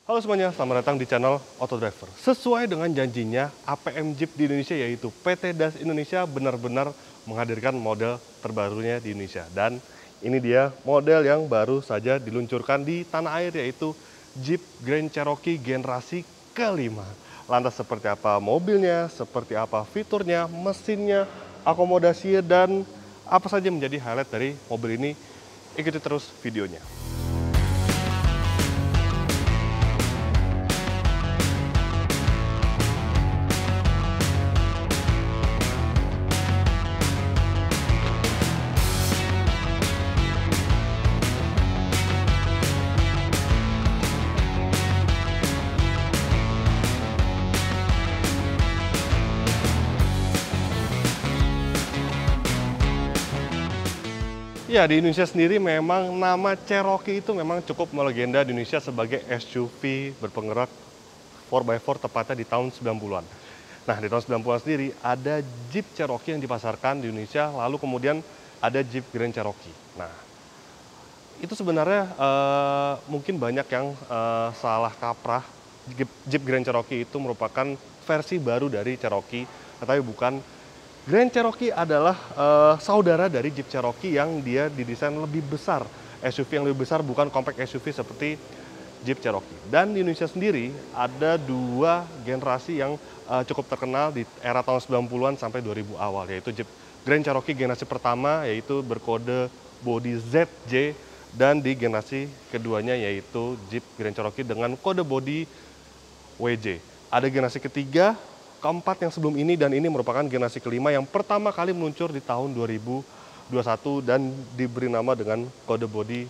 Halo semuanya, selamat datang di channel Auto Driver. Sesuai dengan janjinya, APM Jeep di Indonesia yaitu PT Das Indonesia benar-benar menghadirkan model terbarunya di Indonesia. Dan ini dia model yang baru saja diluncurkan di tanah air yaitu Jeep Grand Cherokee generasi kelima. Lantas seperti apa mobilnya, seperti apa fiturnya, mesinnya, akomodasinya, dan apa saja menjadi highlight dari mobil ini, ikuti terus videonya. Ya, di Indonesia sendiri memang nama Cherokee itu memang cukup melegenda di Indonesia sebagai SUV berpenggerak 4x4 tepatnya di tahun 90-an. Nah, di tahun 90-an sendiri ada Jeep Cherokee yang dipasarkan di Indonesia, lalu kemudian ada Jeep Grand Cherokee. Nah, itu sebenarnya mungkin banyak yang salah kaprah. Jeep Grand Cherokee itu merupakan versi baru dari Cherokee, tetapi bukan. Grand Cherokee adalah saudara dari Jeep Cherokee yang dia didesain lebih besar. SUV yang lebih besar, bukan compact SUV seperti Jeep Cherokee. Dan di Indonesia sendiri ada dua generasi yang cukup terkenal di era tahun 90-an sampai 2000 awal, yaitu Jeep Grand Cherokee generasi pertama yaitu berkode bodi ZJ, dan di generasi keduanya yaitu Jeep Grand Cherokee dengan kode bodi WJ. Ada generasi ketiga, keempat yang sebelum ini, dan ini merupakan generasi kelima yang pertama kali meluncur di tahun 2021 dan diberi nama dengan kode bodi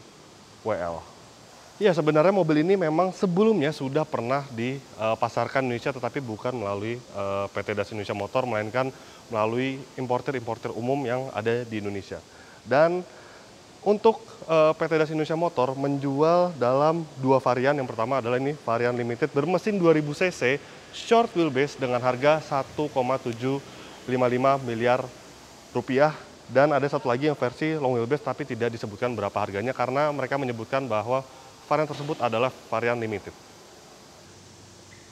WL. Ya, sebenarnya mobil ini memang sebelumnya sudah pernah dipasarkan di Indonesia, tetapi bukan melalui PT Das Indonesia Motor, melainkan melalui importer-importer umum yang ada di Indonesia. Dan untuk PT Das Indonesia Motor menjual dalam dua varian. Yang pertama adalah ini varian limited bermesin 2000 cc short wheelbase dengan harga 1,755 miliar rupiah, dan ada satu lagi yang versi long wheelbase tapi tidak disebutkan berapa harganya karena mereka menyebutkan bahwa varian tersebut adalah varian limited.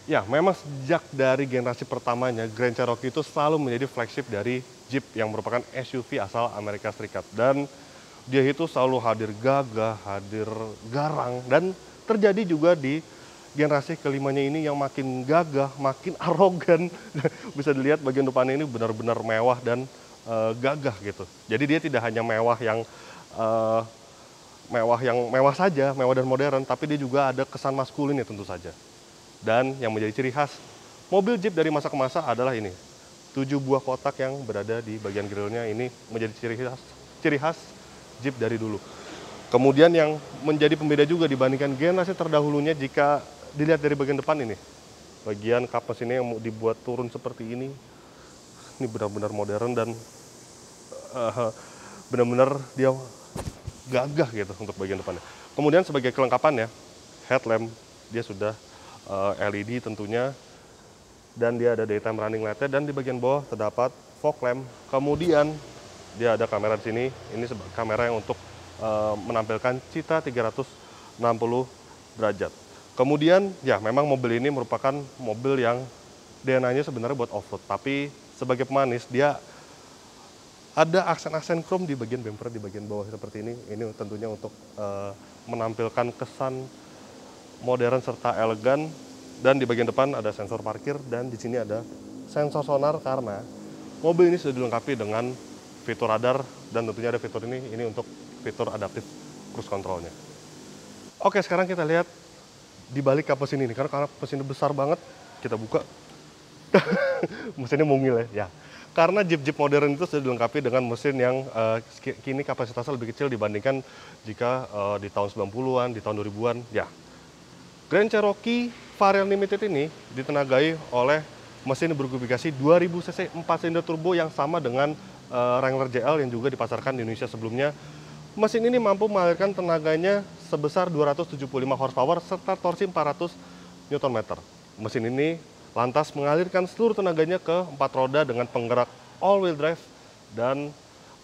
Ya, memang sejak dari generasi pertamanya Grand Cherokee itu selalu menjadi flagship dari Jeep yang merupakan SUV asal Amerika Serikat, dan dia itu selalu hadir gagah, hadir garang, dan terjadi juga di generasi kelimanya ini yang makin gagah, makin arogan. Bisa dilihat bagian depannya ini benar-benar mewah dan gagah gitu. Jadi dia tidak hanya mewah yang mewah saja, mewah dan modern, tapi dia juga ada kesan maskulin ya tentu saja. Dan yang menjadi ciri khas mobil Jeep dari masa ke masa adalah ini. 7 buah kotak yang berada di bagian grillnya ini menjadi ciri khas Jeep dari dulu. Kemudian yang menjadi pembeda juga dibandingkan generasi terdahulunya, jika dilihat dari bagian depan ini, bagian kap mesinnya yang dibuat turun seperti ini benar-benar modern dan benar-benar dia gagah gitu untuk bagian depannya. Kemudian sebagai kelengkapan ya, headlamp dia sudah LED tentunya, dan dia ada daytime running light-nya, dan di bagian bawah terdapat fog lamp. Kemudian dia ada kamera di sini, ini kamera yang untuk menampilkan citra 360 derajat. Kemudian ya memang mobil ini merupakan mobil yang DNA-nya sebenarnya buat off-road, tapi sebagai pemanis dia ada aksen-aksen chrome di bagian bumper di bagian bawah seperti ini. Ini tentunya untuk menampilkan kesan modern serta elegan, dan di bagian depan ada sensor parkir, dan di sini ada sensor sonar karena mobil ini sudah dilengkapi dengan fitur radar, dan tentunya ada fitur ini untuk fitur adaptif cruise control-nya. Oke, sekarang kita lihat di balik kap mesin ini, karena mesinnya besar banget. Kita buka. Mesinnya mungil ya. Karena Jeep-Jeep modern itu sudah dilengkapi dengan mesin yang kini kapasitasnya lebih kecil dibandingkan jika di tahun 90-an, di tahun 2000-an. Ya. Grand Cherokee varian limited ini ditenagai oleh mesin berkubifikasi 2000 cc 4 silinder turbo yang sama dengan Wrangler JL yang juga dipasarkan di Indonesia sebelumnya. Mesin ini mampu mengalirkan tenaganya sebesar 275 horsepower serta torsi 400 Nm. Mesin ini lantas mengalirkan seluruh tenaganya ke 4 roda dengan penggerak all-wheel drive dan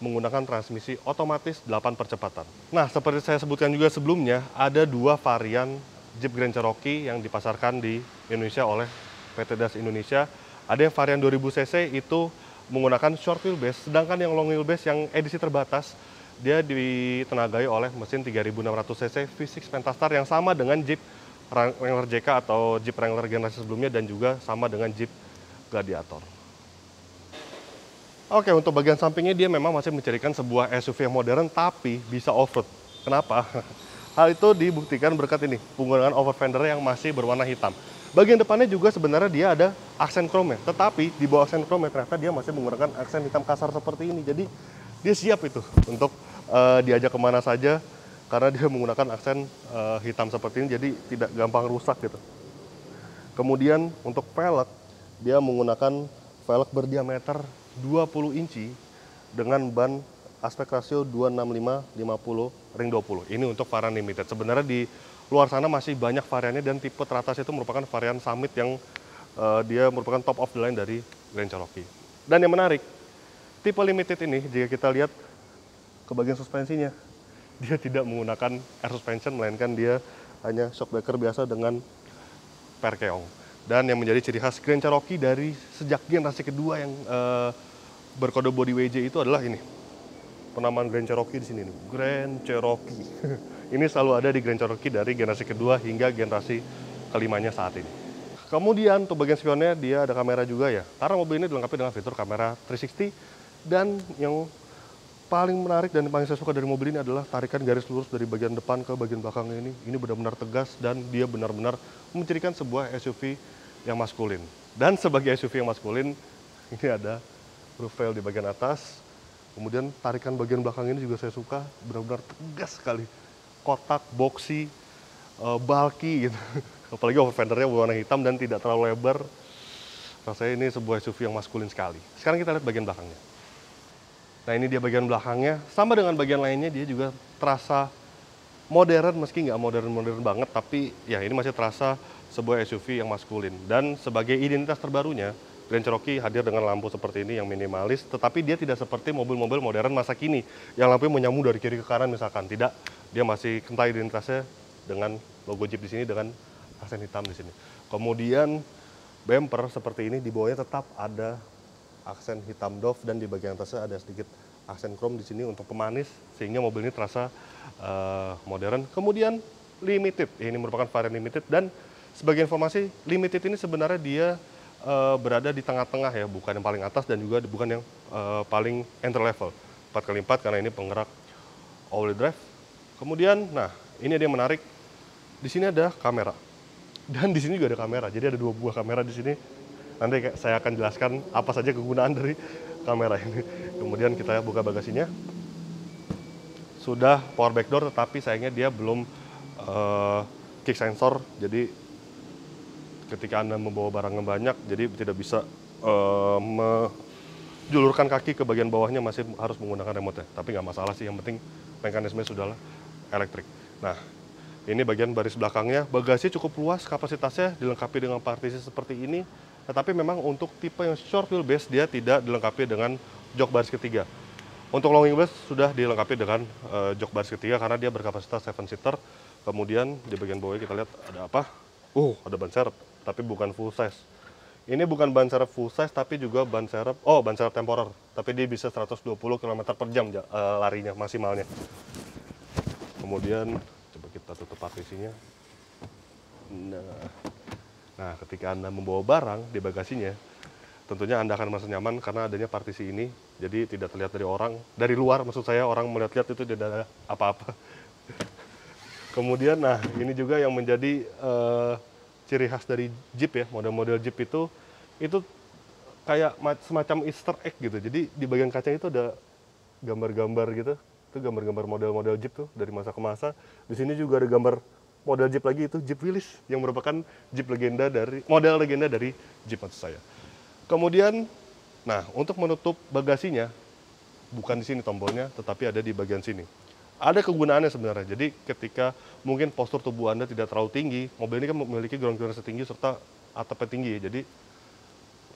menggunakan transmisi otomatis 8 percepatan. Nah, seperti saya sebutkan juga sebelumnya, ada dua varian Jeep Grand Cherokee yang dipasarkan di Indonesia oleh PT Das Indonesia. Ada yang varian 2000 cc itu menggunakan short wheelbase, sedangkan yang long wheelbase yang edisi terbatas dia ditenagai oleh mesin 3600 cc V6 Pentastar yang sama dengan Jeep Wrangler JK atau Jeep Wrangler generasi sebelumnya dan juga sama dengan Jeep Gladiator. Oke, untuk bagian sampingnya dia memang masih mencirikan sebuah SUV yang modern tapi bisa off-road. Kenapa? Hal itu dibuktikan berkat ini, penggunaan over fender yang masih berwarna hitam. Bagian depannya juga sebenarnya dia ada aksen chrome, tetapi di bawah aksen chrome ternyata dia masih menggunakan aksen hitam kasar seperti ini. Jadi dia siap itu untuk diajak kemana saja karena dia menggunakan aksen hitam seperti ini, jadi tidak gampang rusak gitu. Kemudian untuk velg, dia menggunakan velg berdiameter 20 inci dengan ban aspek rasio 265/50 ring 20. Ini untuk varian limited. Sebenarnya di luar sana masih banyak variannya dan tipe teratas itu merupakan varian Summit yang dia merupakan top of the line dari Grand Cherokee. Dan yang menarik, tipe limited ini jika kita lihat ke bagian suspensinya, dia tidak menggunakan air suspension melainkan dia hanya shock breaker biasa dengan per keong. Dan yang menjadi ciri khas Grand Cherokee dari sejak generasi kedua yang berkode body WJ itu adalah ini. Penamaan Grand Cherokee di sini nih, Grand Cherokee. Ini selalu ada di Grand Cherokee dari generasi kedua hingga generasi kelimanya saat ini. Kemudian untuk bagian spionnya dia ada kamera juga ya. Karena mobil ini dilengkapi dengan fitur kamera 360 dan yang paling menarik dan paling saya suka dari mobil ini adalah tarikan garis lurus dari bagian depan ke bagian belakangnya ini. Ini benar-benar tegas dan dia benar-benar mencirikan sebuah SUV yang maskulin. Dan sebagai SUV yang maskulin, ini ada roof rail di bagian atas. Kemudian tarikan bagian belakang ini juga saya suka, benar-benar tegas sekali. Kotak, boxy, bulky gitu. Apalagi over fendernya berwarna hitam dan tidak terlalu lebar. Rasanya ini sebuah SUV yang maskulin sekali. Sekarang kita lihat bagian belakangnya. Nah ini dia bagian belakangnya, sama dengan bagian lainnya dia juga terasa modern meski nggak modern-modern banget, tapi ya ini masih terasa sebuah SUV yang maskulin. Dan sebagai identitas terbarunya, Grand Cherokee hadir dengan lampu seperti ini yang minimalis, tetapi dia tidak seperti mobil-mobil modern masa kini yang lampunya menyambung dari kiri ke kanan misalkan. Tidak, dia masih kental identitasnya dengan logo Jeep di sini dengan aksen hitam di sini. Kemudian bumper seperti ini di bawahnya tetap ada aksen hitam doff dan di bagian atasnya ada sedikit aksen chrome di sini untuk pemanis sehingga mobil ini terasa modern. Kemudian limited, ini merupakan varian limited dan sebagai informasi limited ini sebenarnya dia berada di tengah-tengah ya, bukan yang paling atas dan juga bukan yang paling entry level. 4x4 karena ini penggerak all-wheel drive. Kemudian, nah ini ada yang menarik, di sini ada kamera dan di sini juga ada kamera. Jadi ada 2 buah kamera di sini. Nanti saya akan jelaskan apa saja kegunaan dari kamera ini. Kemudian kita buka bagasinya. Sudah power back door, tetapi sayangnya dia belum kick sensor. Jadi ketika Anda membawa barang yang banyak, jadi tidak bisa menjulurkan kaki ke bagian bawahnya, masih harus menggunakan remote-nya. Tapi nggak masalah sih, yang penting mekanisme sudahlah elektrik. Nah, ini bagian baris belakangnya. Bagasi cukup luas, kapasitasnya dilengkapi dengan partisi seperti ini. Tetapi memang untuk tipe yang short wheelbase dia tidak dilengkapi dengan jok baris ketiga. Untuk long wheelbase sudah dilengkapi dengan jok baris ketiga karena dia berkapasitas 7-seater. Kemudian di bagian bawah kita lihat ada apa? Ada ban serep, tapi bukan full size. Ini bukan ban serep full size tapi juga ban serep temporer. Tapi dia bisa 120 km/jam larinya maksimalnya. Kemudian coba kita tutup partisinya. Nah, ketika Anda membawa barang di bagasinya, tentunya Anda akan merasa nyaman karena adanya partisi ini. Jadi tidak terlihat dari luar maksud saya, orang melihat-lihat itu tidak ada apa-apa. Kemudian, nah ini juga yang menjadi ciri khas dari Jeep ya, model-model Jeep itu kayak semacam Easter egg gitu. Jadi di bagian kaca itu ada gambar-gambar gitu. Itu gambar-gambar model-model Jeep tuh dari masa ke masa. Di sini juga ada gambar model Jeep lagi, itu Jeep Willys yang merupakan model legenda dari Jeep maksud saya. Kemudian, nah untuk menutup bagasinya bukan di sini tombolnya, tetapi ada di bagian sini. Ada kegunaannya sebenarnya. Jadi ketika mungkin postur tubuh Anda tidak terlalu tinggi, mobil ini kan memiliki ground clearance tinggi serta atapnya tinggi. Jadi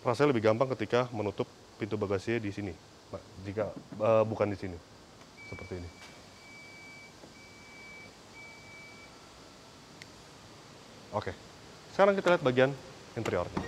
rasanya lebih gampang ketika menutup pintu bagasinya di sini. Nah, jika bukan di sini, seperti ini. Oke, sekarang kita lihat bagian interiornya.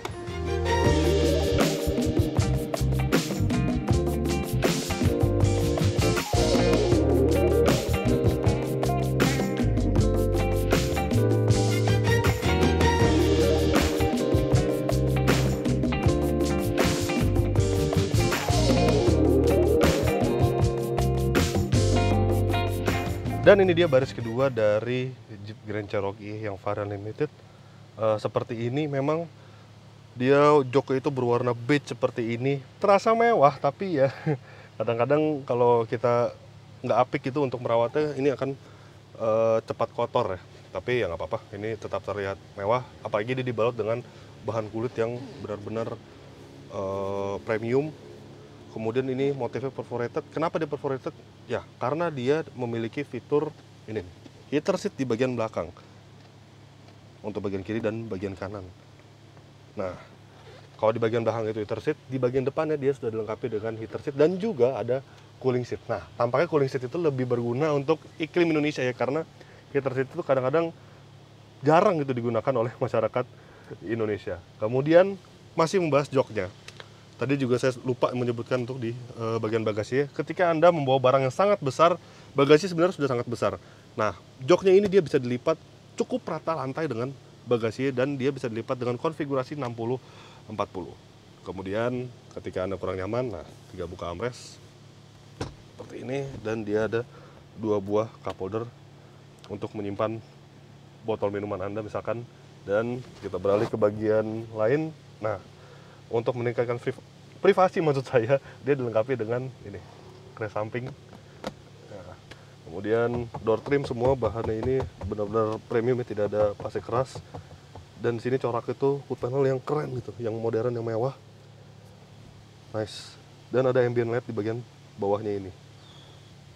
Dan ini dia baris kedua dari Jeep Grand Cherokee yang varian limited. Seperti ini, memang dia joknya itu berwarna beige seperti ini. Terasa mewah, tapi ya kadang-kadang kalau kita nggak apik itu untuk merawatnya, ini akan cepat kotor ya. Tapi ya nggak apa-apa, ini tetap terlihat mewah. Apalagi dia dibalut dengan bahan kulit yang benar-benar premium. Kemudian ini motifnya perforated. Kenapa dia perforated? Ya, karena dia memiliki fitur ini, heater seat di bagian belakang. Untuk bagian kiri dan bagian kanan. Nah, kalau di bagian belakang itu heater seat, di bagian depannya dia sudah dilengkapi dengan heater seat dan juga ada cooling seat. Nah, tampaknya cooling seat itu lebih berguna untuk iklim Indonesia ya, karena heater seat itu kadang-kadang jarang gitu digunakan oleh masyarakat Indonesia. Kemudian masih membahas joknya. Tadi juga saya lupa menyebutkan untuk di bagian bagasi ya. Ketika Anda membawa barang yang sangat besar, bagasi sebenarnya sudah sangat besar. Nah, joknya ini dia bisa dilipat cukup rata lantai dengan bagasi dan dia bisa dilipat dengan konfigurasi 60-40. Kemudian ketika Anda kurang nyaman, nah 3 buka armrest seperti ini, dan dia ada 2 buah cup holder untuk menyimpan botol minuman Anda misalkan. Dan kita beralih ke bagian lain. Nah, untuk meningkatkan privasi maksud saya, dia dilengkapi dengan ini, kres samping. Nah, kemudian door trim semua bahannya ini benar-benar premium ya, tidak ada plastik keras. Dan di sini corak itu wood panel yang keren gitu, yang modern, yang mewah. Nice. Dan ada ambient light di bagian bawahnya ini.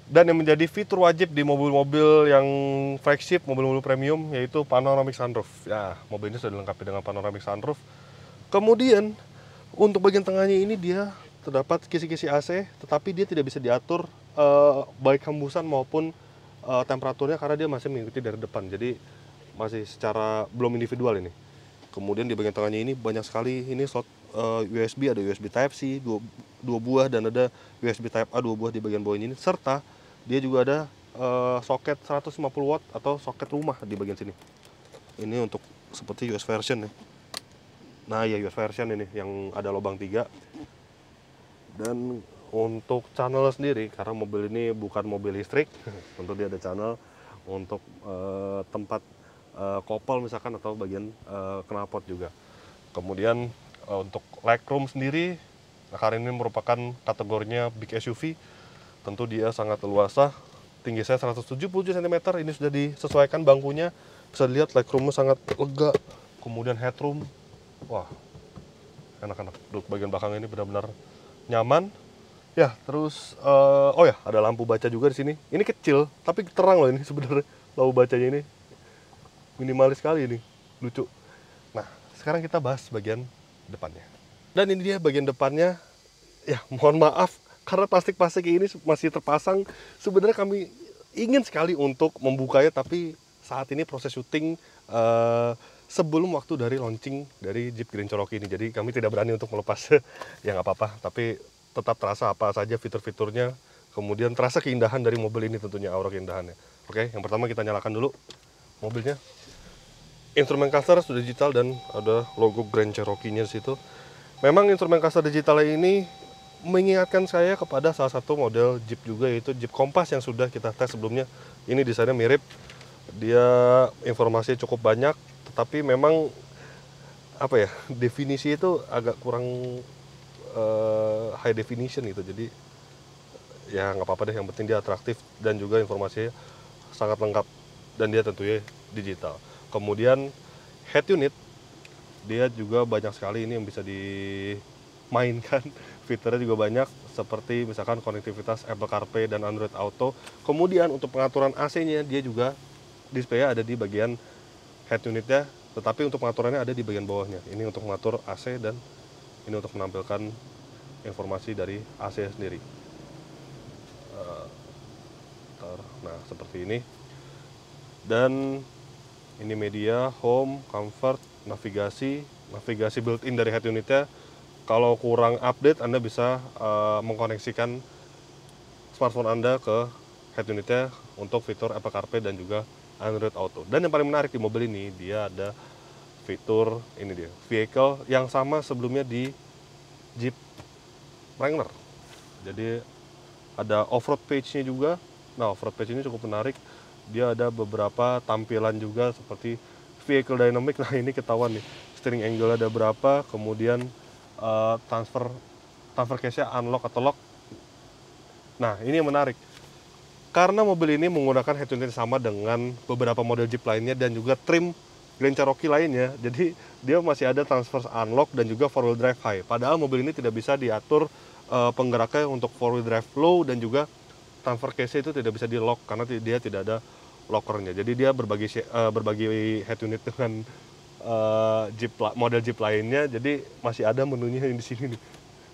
Dan yang menjadi fitur wajib di mobil-mobil yang flagship, mobil-mobil premium, yaitu panoramic sunroof. Ya, mobil ini sudah dilengkapi dengan panoramic sunroof. Kemudian untuk bagian tengahnya ini dia terdapat kisi-kisi AC, tetapi dia tidak bisa diatur baik hembusan maupun temperaturnya karena dia masih mengikuti dari depan. Jadi masih secara belum individual ini. Kemudian di bagian tengahnya ini banyak sekali ini slot USB, ada USB Type-C 2 buah dan ada USB Type-A 2 buah di bagian bawah ini. Serta dia juga ada soket 150 watt atau soket rumah di bagian sini. Ini untuk seperti US version ya. Nah ya, US version ini yang ada lubang 3. Dan untuk channel sendiri, karena mobil ini bukan mobil listrik, tentu dia ada channel untuk tempat kopel misalkan atau bagian knalpot juga. Kemudian untuk legroom sendiri, karena ini merupakan kategorinya big SUV, tentu dia sangat leluasa. Tinggi saya 177 cm, ini sudah disesuaikan bangkunya. Bisa dilihat legroomnya sangat lega. Kemudian headroom, wah, enak-enak. Duduk bagian belakang ini benar-benar nyaman. Ya, terus oh ya, ada lampu baca juga di sini. Ini kecil, tapi terang loh ini sebenarnya. Lampu bacanya ini minimalis sekali ini, lucu. Nah, sekarang kita bahas bagian depannya. Dan ini dia bagian depannya. Ya, mohon maaf karena plastik-plastik ini masih terpasang. Sebenarnya kami ingin sekali untuk membukanya, tapi saat ini proses syuting sebelum waktu dari launching dari Jeep Grand Cherokee ini. Jadi kami tidak berani untuk melepas. Ya nggak apa-apa, tapi tetap terasa apa saja fitur-fiturnya. Kemudian terasa keindahan dari mobil ini tentunya, aura keindahannya. Oke, yang pertama kita nyalakan dulu mobilnya. Instrumen cluster sudah digital dan ada logo Grand Cherokee-nya di situ. Memang instrumen cluster digital ini mengingatkan saya kepada salah satu model Jeep juga, yaitu Jeep Compass yang sudah kita tes sebelumnya. Ini desainnya mirip. Dia informasi cukup banyak, tetapi memang apa ya, definisi itu agak kurang high definition gitu. Jadi ya nggak apa-apa deh, yang penting dia atraktif dan juga informasinya sangat lengkap dan dia tentunya digital. Kemudian head unit dia juga banyak sekali ini yang bisa dimainkan. Fiturnya juga banyak, seperti misalkan konektivitas Apple CarPlay dan Android Auto. Kemudian untuk pengaturan AC-nya dia juga display-nya ada di bagian head unitnya, tetapi untuk pengaturannya ada di bagian bawahnya. Ini untuk mengatur AC dan ini untuk menampilkan informasi dari AC sendiri. Nah, seperti ini. Dan Ini media, home, comfort, navigasi built-in dari head unitnya. Kalau kurang update, Anda bisa mengkoneksikan smartphone Anda ke head unitnya untuk fitur Apple CarPlay dan juga Android Auto. Dan yang paling menarik di mobil ini, dia ada fitur ini dia, vehicle yang sama sebelumnya di Jeep Wrangler. Jadi ada off-road page-nya juga. Nah, off-road page ini cukup menarik. Dia ada beberapa tampilan juga seperti vehicle dynamic. Nah, ini ketahuan nih, steering angle ada berapa, kemudian transfer case-nya unlock atau lock. Nah, ini yang menarik. Karena mobil ini menggunakan head unit sama dengan beberapa model Jeep lainnya dan juga trim Grand Cherokee lainnya, jadi dia masih ada transfer unlock dan juga 4 wheel drive high. Padahal mobil ini tidak bisa diatur penggeraknya untuk 4 wheel drive low dan juga transfer case itu tidak bisa di lock karena dia tidak ada lockernya. Jadi dia berbagi head unit dengan model Jeep lainnya, jadi masih ada menunya yang di sini nih.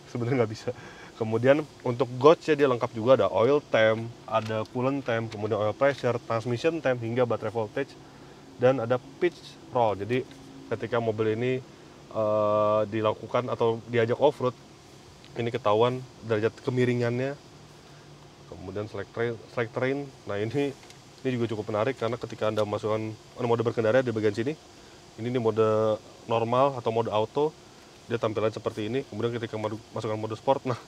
Sebenarnya nggak bisa. Kemudian untuk gauge-nya dia lengkap juga, ada oil temp, ada coolant temp, kemudian oil pressure, transmission temp hingga baterai voltage, dan ada pitch roll. Jadi ketika mobil ini dilakukan atau diajak off-road, ini ketahuan derajat kemiringannya. Kemudian select terrain. Nah, ini juga cukup menarik karena ketika Anda masukkan mode berkendara di bagian sini, ini di mode normal atau mode auto, dia tampilan seperti ini. Kemudian ketika masukkan mode sport, nah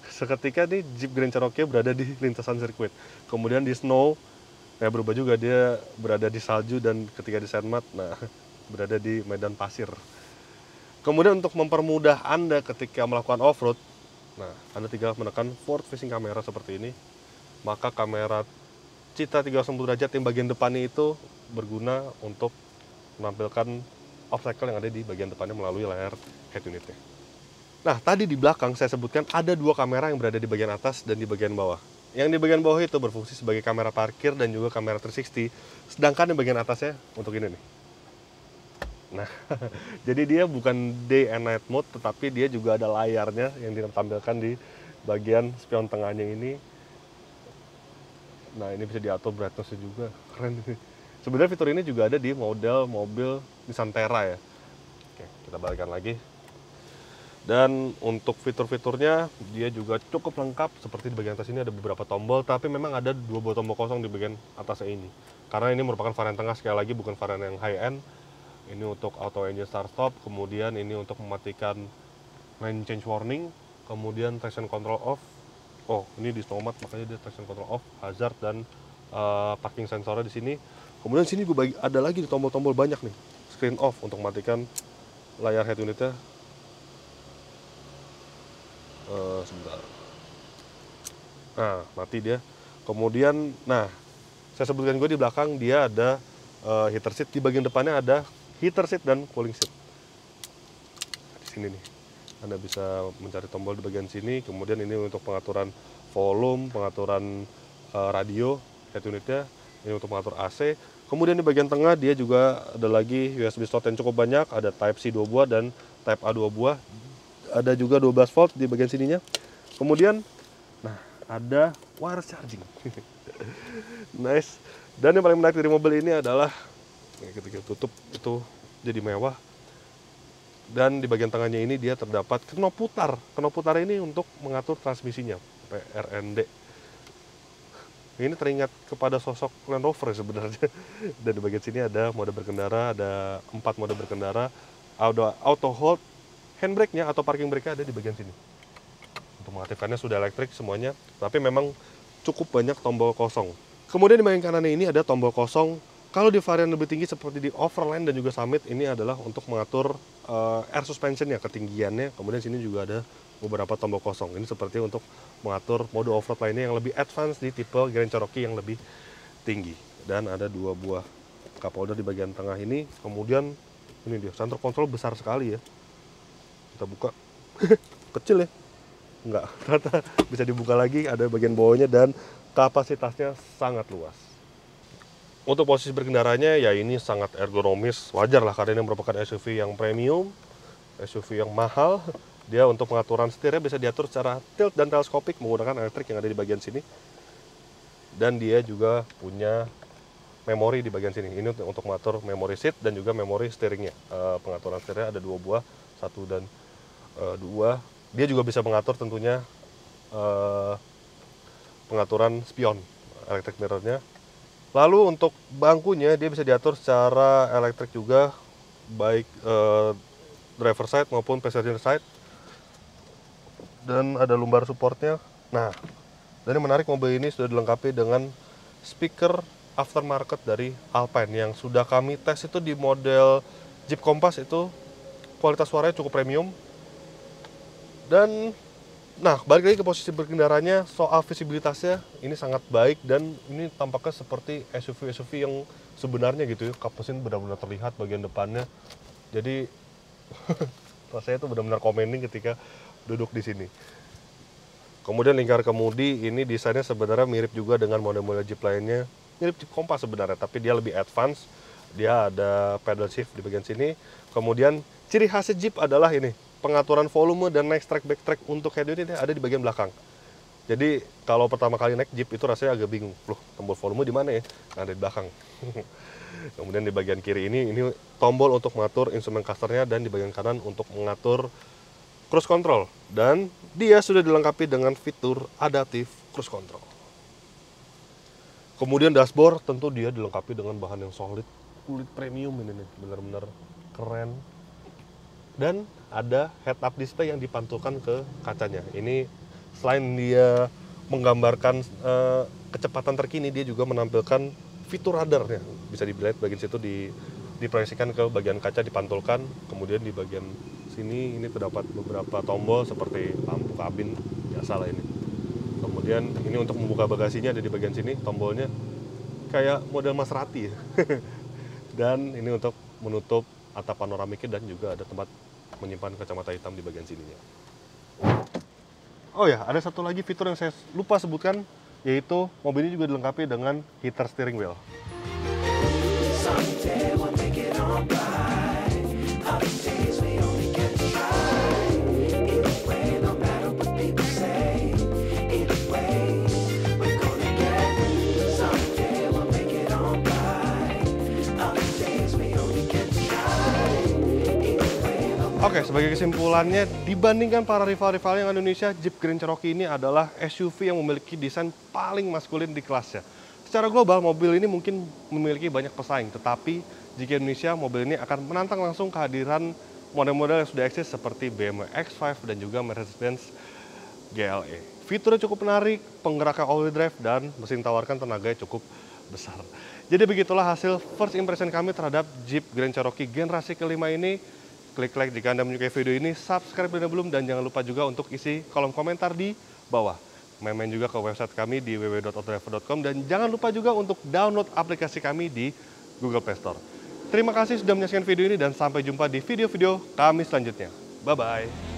seketika nih Jeep Grand Cherokee berada di lintasan sirkuit. Kemudian di snow, berubah juga, dia berada di salju, dan ketika di sandmat, nah berada di medan pasir. Kemudian untuk mempermudah Anda ketika melakukan off-road, nah Anda tinggal menekan forward facing kamera seperti ini. Maka kamera Citra 360 derajat yang bagian depannya itu berguna untuk menampilkan obstacle yang ada di bagian depannya melalui layar head unitnya. Nah, tadi di belakang saya sebutkan ada 2 kamera yang berada di bagian atas dan di bagian bawah. Yang di bagian bawah itu berfungsi sebagai kamera parkir dan juga kamera 360, sedangkan di bagian atasnya untuk ini nih. Nah, jadi dia bukan day and night mode, tetapi dia juga ada layarnya yang ditampilkan di bagian spion tengahnya ini. Nah, ini bisa diatur brightness-nya juga, keren. Sebenarnya fitur ini juga ada di model mobil Nissan Terra ya. Oke, kita balikkan lagi. Dan untuk fitur-fiturnya dia juga cukup lengkap. Seperti di bagian atas ini ada beberapa tombol, tapi memang ada 2 buah tombol kosong di bagian atasnya ini. Karena ini merupakan varian tengah, sekali lagi bukan varian yang high end. Ini untuk auto engine start stop, kemudian ini untuk mematikan lane change warning, kemudian traction control off. Oh, ini di snowmat makanya dia traction control off, hazard, dan parking sensornya di sini. Kemudian sini gue ada lagi di tombol-tombol banyak nih. Screen off untuk mematikan layar head unitnya. Sebentar. Nah, mati dia. Kemudian, nah, saya sebutkan gue di belakang dia ada heater seat, di bagian depannya ada heater seat dan cooling seat. Di sini nih, Anda bisa mencari tombol di bagian sini. Kemudian ini untuk pengaturan volume, pengaturan radio head unitnya. Ini untuk mengatur AC. Kemudian di bagian tengah dia juga ada lagi USB slot yang cukup banyak. Ada Type C 2 buah dan Type A 2 buah. Ada juga 12 volt di bagian sininya. Kemudian, nah, ada wireless charging. Nice. Dan yang paling menarik dari mobil ini adalah ketika tutup itu jadi mewah. Dan di bagian tengahnya ini dia terdapat knop putar. Knop putar ini untuk mengatur transmisinya, RND. Ini teringat kepada sosok Land Rover sebenarnya. Dan di bagian sini ada mode berkendara, ada 4 mode berkendara, auto hold, handbrake-nya atau parking brake-nya ada di bagian sini. Untuk mengaktifkannya sudah elektrik semuanya, tapi memang cukup banyak tombol kosong. Kemudian di bagian kanannya ini ada tombol kosong. Kalau di varian lebih tinggi seperti di Overland dan juga Summit, ini adalah untuk mengatur air suspension-nya, ketinggiannya. Kemudian sini juga ada beberapa tombol kosong. Ini seperti untuk mengatur mode off-road lainnya yang lebih advance di tipe Grand Cherokee yang lebih tinggi. Dan ada 2 buah cup holder di bagian tengah ini. Kemudian ini dia, center console besar sekali ya. Kita buka. Kecil ya? Enggak, ternyata bisa dibuka lagi, ada bagian bawahnya dan kapasitasnya sangat luas. Untuk posisi berkendaranya ya ini sangat ergonomis, wajar lah karena ini merupakan SUV yang premium, SUV yang mahal. Dia untuk pengaturan setirnya bisa diatur secara tilt dan teleskopik menggunakan elektrik yang ada di bagian sini. Dan dia juga punya memori di bagian sini. Ini untuk mengatur memori seat dan juga memori steeringnya. Pengaturan steeringnya ada 2 buah, 1 dan 2. Dia juga bisa mengatur tentunya pengaturan spion electric mirrornya. Lalu untuk bangkunya dia bisa diatur secara elektrik juga, baik driver side maupun passenger side. Dan ada lumbar supportnya. Nah, dan yang menarik, mobil ini sudah dilengkapi dengan speaker aftermarket dari Alpine yang sudah kami tes itu di model Jeep Compass. Itu kualitas suaranya cukup premium. Dan nah, balik lagi ke posisi berkendaranya, soal visibilitasnya ini sangat baik dan ini tampaknya seperti SUV yang sebenarnya gitu ya. Kap mesin benar-benar terlihat bagian depannya. Jadi rasanya itu benar-benar commending ketika duduk di sini. Kemudian lingkar kemudi ini desainnya sebenarnya mirip juga dengan model-model Jeep lainnya. Mirip Jeep Compass sebenarnya, tapi dia lebih advance. Dia ada pedal shift di bagian sini. Kemudian ciri khas Jeep adalah ini, pengaturan volume dan naik track back track untuk head unit ini ada di bagian belakang. Jadi kalau pertama kali naik Jeep itu rasanya agak bingung. Loh, tombol volume di mana ya? Nah, ada di belakang. Kemudian di bagian kiri ini tombol untuk mengatur instrumen clusternya dan di bagian kanan untuk mengatur cruise control. Dan dia sudah dilengkapi dengan fitur adaptive cruise control. Kemudian dashboard tentu dia dilengkapi dengan bahan yang solid, kulit premium ini nih, benar-benar keren. Dan ada head up display yang dipantulkan ke kacanya. Ini selain dia menggambarkan kecepatan terkini, dia juga menampilkan fitur radarnya. Bisa dilihat bagian situ diproyeksikan ke bagian kaca, dipantulkan. Kemudian di bagian sini ini terdapat beberapa tombol seperti lampu kabin, biasa lah ini. Kemudian ini untuk membuka bagasinya ada di bagian sini tombolnya, kayak model Maserati ya. Dan ini untuk menutup atap panoramiknya dan juga ada tempat menyimpan kacamata hitam di bagian sininya. Oh ya, ada satu lagi fitur yang saya lupa sebutkan, yaitu mobil ini juga dilengkapi dengan heater steering wheel. Oke, sebagai kesimpulannya, dibandingkan para rival-rival yang Indonesia, Jeep Grand Cherokee ini adalah SUV yang memiliki desain paling maskulin di kelasnya. Secara global, mobil ini mungkin memiliki banyak pesaing, tetapi jika Indonesia, mobil ini akan menantang langsung kehadiran model-model yang sudah eksis seperti BMW X5 dan juga Mercedes-Benz GLE. Fiturnya cukup menarik, penggeraknya all-wheel drive, dan mesin tawarkan tenaganya cukup besar. Jadi begitulah hasil first impression kami terhadap Jeep Grand Cherokee generasi kelima ini. Klik like jika Anda menyukai video ini, subscribe jika belum, dan jangan lupa juga untuk isi kolom komentar di bawah. Main-main juga ke website kami di www.autodriver.com dan jangan lupa juga untuk download aplikasi kami di Google Play Store. Terima kasih sudah menyaksikan video ini dan sampai jumpa di video-video kami selanjutnya. Bye-bye.